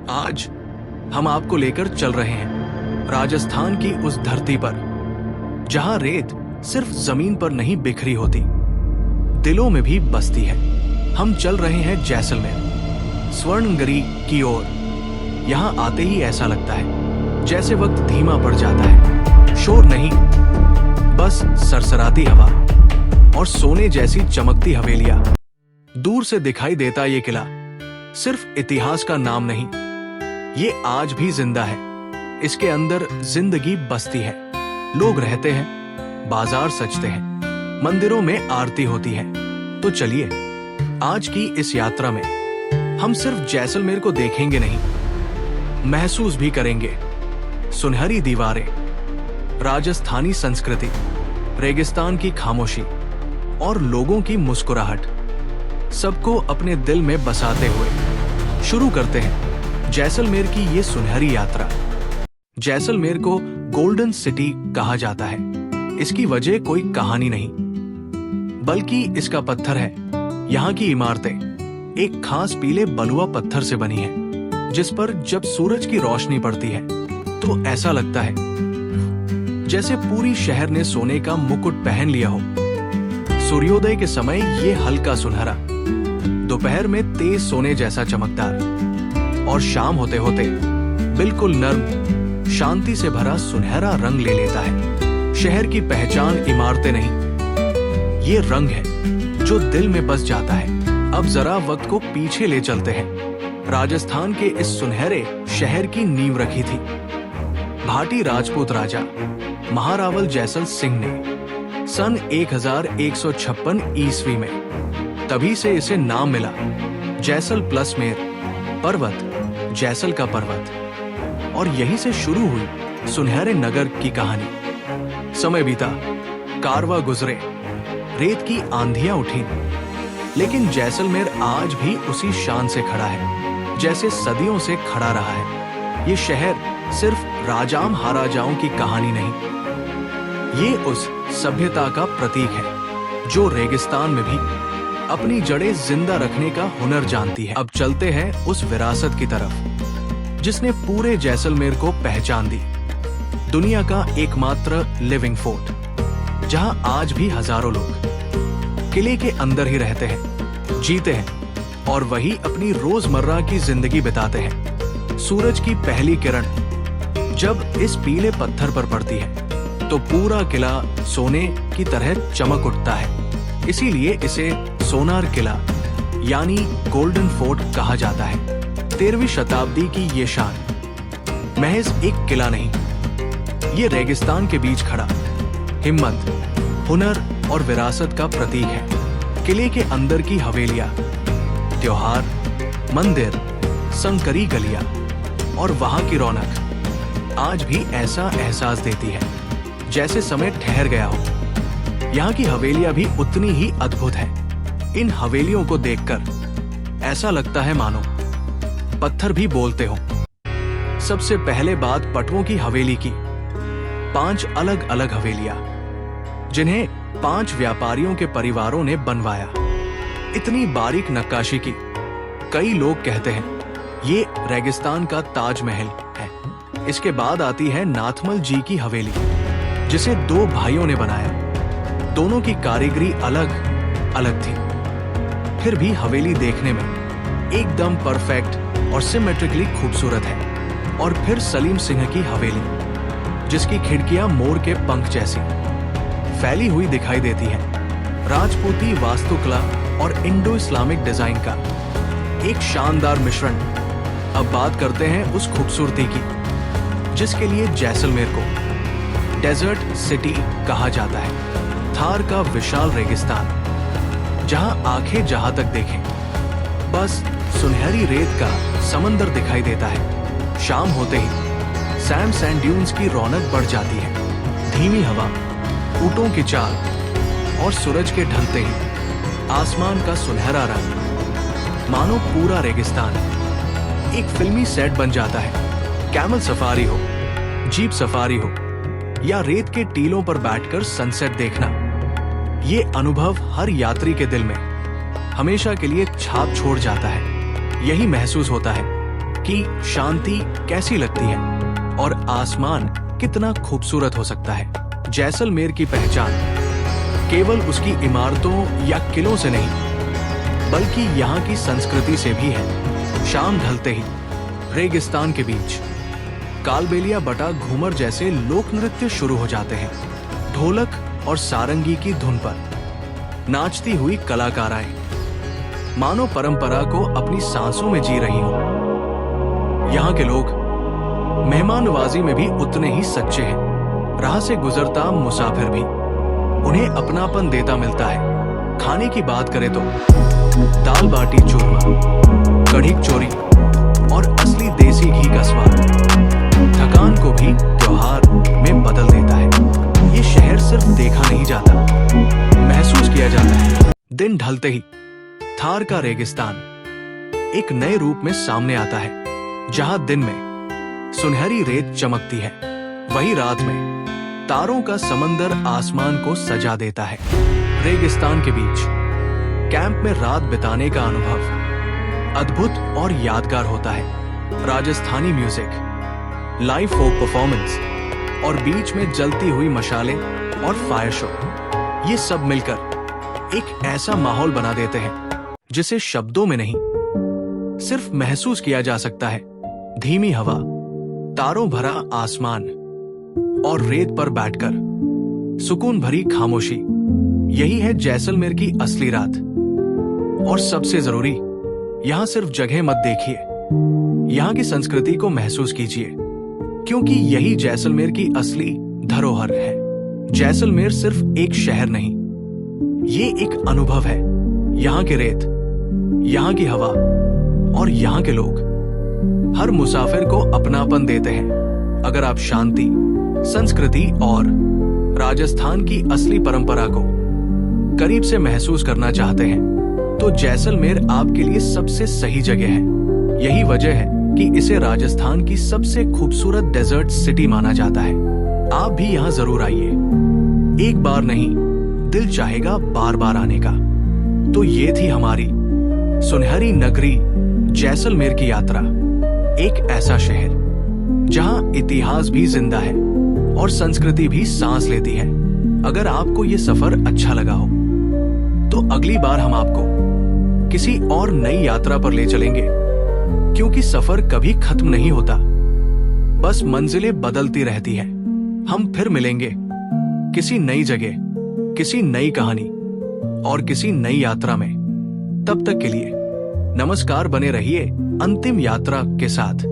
आज हम आपको लेकर चल रहे हैं राजस्थान की उस धरती पर जहां रेत सिर्फ जमीन पर नहीं बिखरी होती, दिलों में भी बसती है। हम चल रहे हैं जैसलमेर, स्वर्णगिरी की ओर। यहां आते ही ऐसा लगता है जैसे वक्त धीमा पड़ जाता है। शोर नहीं, बस सरसराती हवा और सोने जैसी चमकती हवेलियां। दूर से दिखाई देता ये किला सिर्फ इतिहास का नाम नहीं, ये आज भी जिंदा है। इसके अंदर जिंदगी बसती है, लोग रहते हैं, बाजार सजते हैं, मंदिरों में आरती होती है। तो चलिए, आज की इस यात्रा में हम सिर्फ जैसलमेर को देखेंगे नहीं, महसूस भी करेंगे। सुनहरी दीवारें, राजस्थानी संस्कृति, रेगिस्तान की खामोशी और लोगों की मुस्कुराहट, सबको अपने दिल में बसाते हुए शुरू करते हैं जैसलमेर की ये सुनहरी यात्रा। जैसलमेर को गोल्डन सिटी कहा जाता है। इसकी वजह कोई कहानी नहीं, बल्कि इसका पत्थर है। यहाँ की इमारतें एक खास पीले बलुआ पत्थर से बनी है, जिस पर जब सूरज की रोशनी पड़ती है तो ऐसा लगता है जैसे पूरी शहर ने सोने का मुकुट पहन लिया हो। सूर्योदय के समय ये हल्का सुनहरा, दोपहर में तेज सोने जैसा चमकदार और शाम होते होते बिल्कुल नर्म, शांति से भरा सुनहरा रंग ले लेता है। शहर की पहचान इमारतें नहीं, ये रंग है जो दिल में बस जाता है। अब जरा वक्त को पीछे ले चलते हैं। राजस्थान के इस सुनहरे शहर की नींव रखी थी भाटी राजपूत राजा महारावल जैसल सिंह ने सन 1156 ईस्वी में। तभी से इसे नाम मिला जैसल प्लस मेर, पर्वत, जैसल का पर्वत। और यहीं से शुरू हुई सुनहरे नगर की कहानी। समय बीता, कारवां गुजरे, रेत की आंधियां उठी, लेकिन जैसलमेर आज भी उसी शान से खड़ा है जैसे सदियों से खड़ा रहा है। ये शहर सिर्फ राजाओं महाराजाओं की कहानी नहीं, ये उस सभ्यता का प्रतीक है जो रेगिस्तान में भी अपनी जड़ें जिंदा रखने का हुनर जानती है। अब चलते हैं उस विरासत की तरफ जिसने पूरे जैसलमेर को पहचान दी। दुनिया का एकमात्र लिविंग फोर्ट, जहां आज भी हजारों लोग किले के अंदर ही रहते हैं, जीते हैं और वही अपनी रोजमर्रा की जिंदगी बिताते हैं। सूरज की पहली किरण जब इस पीले पत्थर पर पड़ती है तो पूरा किला सोने की तरह चमक उठता है। इसीलिए इसे सोनार किला यानी गोल्डन फोर्ट कहा जाता है। 13वीं शताब्दी की ये शान महज एक किला नहीं, ये रेगिस्तान के बीच खड़ा हिम्मत, हुनर और विरासत का प्रतीक है। किले के अंदर की हवेलियां, त्योहार, मंदिर, संकरी गलियां और वहां की रौनक आज भी ऐसा एहसास देती है जैसे समय ठहर गया हो। यहाँ की हवेलियां भी उतनी ही अद्भुत है। इन हवेलियों को देखकर ऐसा लगता है मानो पत्थर भी बोलते हो। सबसे पहले बात पटवों की हवेली की। 5 अलग अलग हवेलियां जिन्हें 5 व्यापारियों के परिवारों ने बनवाया। इतनी बारीक नक्काशी की, कई लोग कहते हैं ये रेगिस्तान का ताजमहल है। इसके बाद आती है नाथमल जी की हवेली, जिसे 2 भाइयों ने बनाया। दोनों की कारीगरी अलग अलग थी, फिर भी हवेली देखने में एकदम परफेक्ट और सिमेट्रिकली खूबसूरत है। और फिर सलीम सिंह की हवेली, जिसकी खिड़कियां मोर के पंख जैसी फैली हुई दिखाई देती है। राजपूती वास्तुकला और इंडो इस्लामिक डिजाइन का एक शानदार मिश्रण। अब बात करते हैं उस खूबसूरती की जिसके लिए जैसलमेर को डेजर्ट सिटी कहा जाता है। थार का विशाल रेगिस्तान, जहां आंखें जहां तक देखें बस सुनहरी रेत का समंदर दिखाई देता है। शाम होते ही सैंड ड्यून्स की रौनक बढ़ जाती है। धीमी हवा, ऊंटों की चाल और सूरज के ढलते ही आसमान का सुनहरा रंग, मानो पूरा रेगिस्तान एक फिल्मी सेट बन जाता है। कैमल सफारी हो, जीप सफारी हो या रेत के टीलों पर बैठकर सनसेट देखना, ये अनुभव हर यात्री के दिल में हमेशा के लिए छाप छोड़ जाता है। यही महसूस होता है कि शांति कैसी लगती है और आसमान कितना खूबसूरत हो सकता है। जैसलमेर की पहचान केवल उसकी इमारतों या किलों से नहीं, बल्कि यहाँ की संस्कृति से भी है। शाम ढलते ही रेगिस्तान के बीच कालबेलिया बटा घूमर जैसे लोक नृत्य शुरू हो जाते हैं। ढोलक और सारंगी की धुन पर नाचती हुई कलाकाराएं मानो परंपरा को अपनी सांसों में जी रही हों। यहाँ के लोग मेहमान नवाजी में भी उतने ही सच्चे हैं। राह से गुजरता मुसाफिर भी उन्हें अपनापन देता मिलता है। खाने की बात करें तो दाल बाटी चूरमा, कढ़ी चोरी और असली देसी घी का स्वाद थकान को भी त्योहार में बदल देता है। ये शहर सिर्फ देखा नहीं जाता, महसूस किया जाता है। दिन ढलते ही थार का रेगिस्तान एक नए रूप में सामने आता है। जहां दिन में सुनहरी रेत चमकती है, वहीं रात में तारों का समंदर आसमान को सजा देता है। रेगिस्तान के बीच कैंप में रात बिताने का अनुभव अद्भुत और यादगार होता है। राजस्थानी म्यूजिक, लाइव फोक परफॉर्मेंस और बीच में जलती हुई मशालें और फायर शो, ये सब मिलकर एक ऐसा माहौल बना देते हैं जिसे शब्दों में नहीं, सिर्फ महसूस किया जा सकता है। धीमी हवा, तारों भरा आसमान और रेत पर बैठकर सुकून भरी खामोशी, यही है जैसलमेर की असली रात। और सबसे जरूरी, यहां सिर्फ जगह मत देखिए, यहां की संस्कृति को महसूस कीजिए, क्योंकि यही जैसलमेर की असली धरोहर है। जैसलमेर सिर्फ एक शहर नहीं, ये एक अनुभव है। यहाँ की रेत, यहाँ की हवा और यहाँ के लोग हर मुसाफिर को अपनापन देते हैं। अगर आप शांति, संस्कृति और राजस्थान की असली परंपरा को करीब से महसूस करना चाहते हैं, तो जैसलमेर आपके लिए सबसे सही जगह है। यही वजह है कि इसे राजस्थान की सबसे खूबसूरत डेजर्ट सिटी माना जाता है। आप भी यहाँ जरूर आइए, एक बार नहीं, दिल चाहेगा बार बार आने का। तो ये थी हमारी सुनहरी नगरी जैसलमेर की यात्रा। एक ऐसा शहर जहां इतिहास भी जिंदा है और संस्कृति भी सांस लेती है। अगर आपको ये सफर अच्छा लगा हो, तो अगली बार हम आपको किसी और नई यात्रा पर ले चलेंगे, क्योंकि सफर कभी खत्म नहीं होता, बस मंजिलें बदलती रहती हैं। हम फिर मिलेंगे किसी नई जगह, किसी नई कहानी और किसी नई यात्रा में। तब तक के लिए नमस्कार। बने रहिए अंतिम यात्रा के साथ।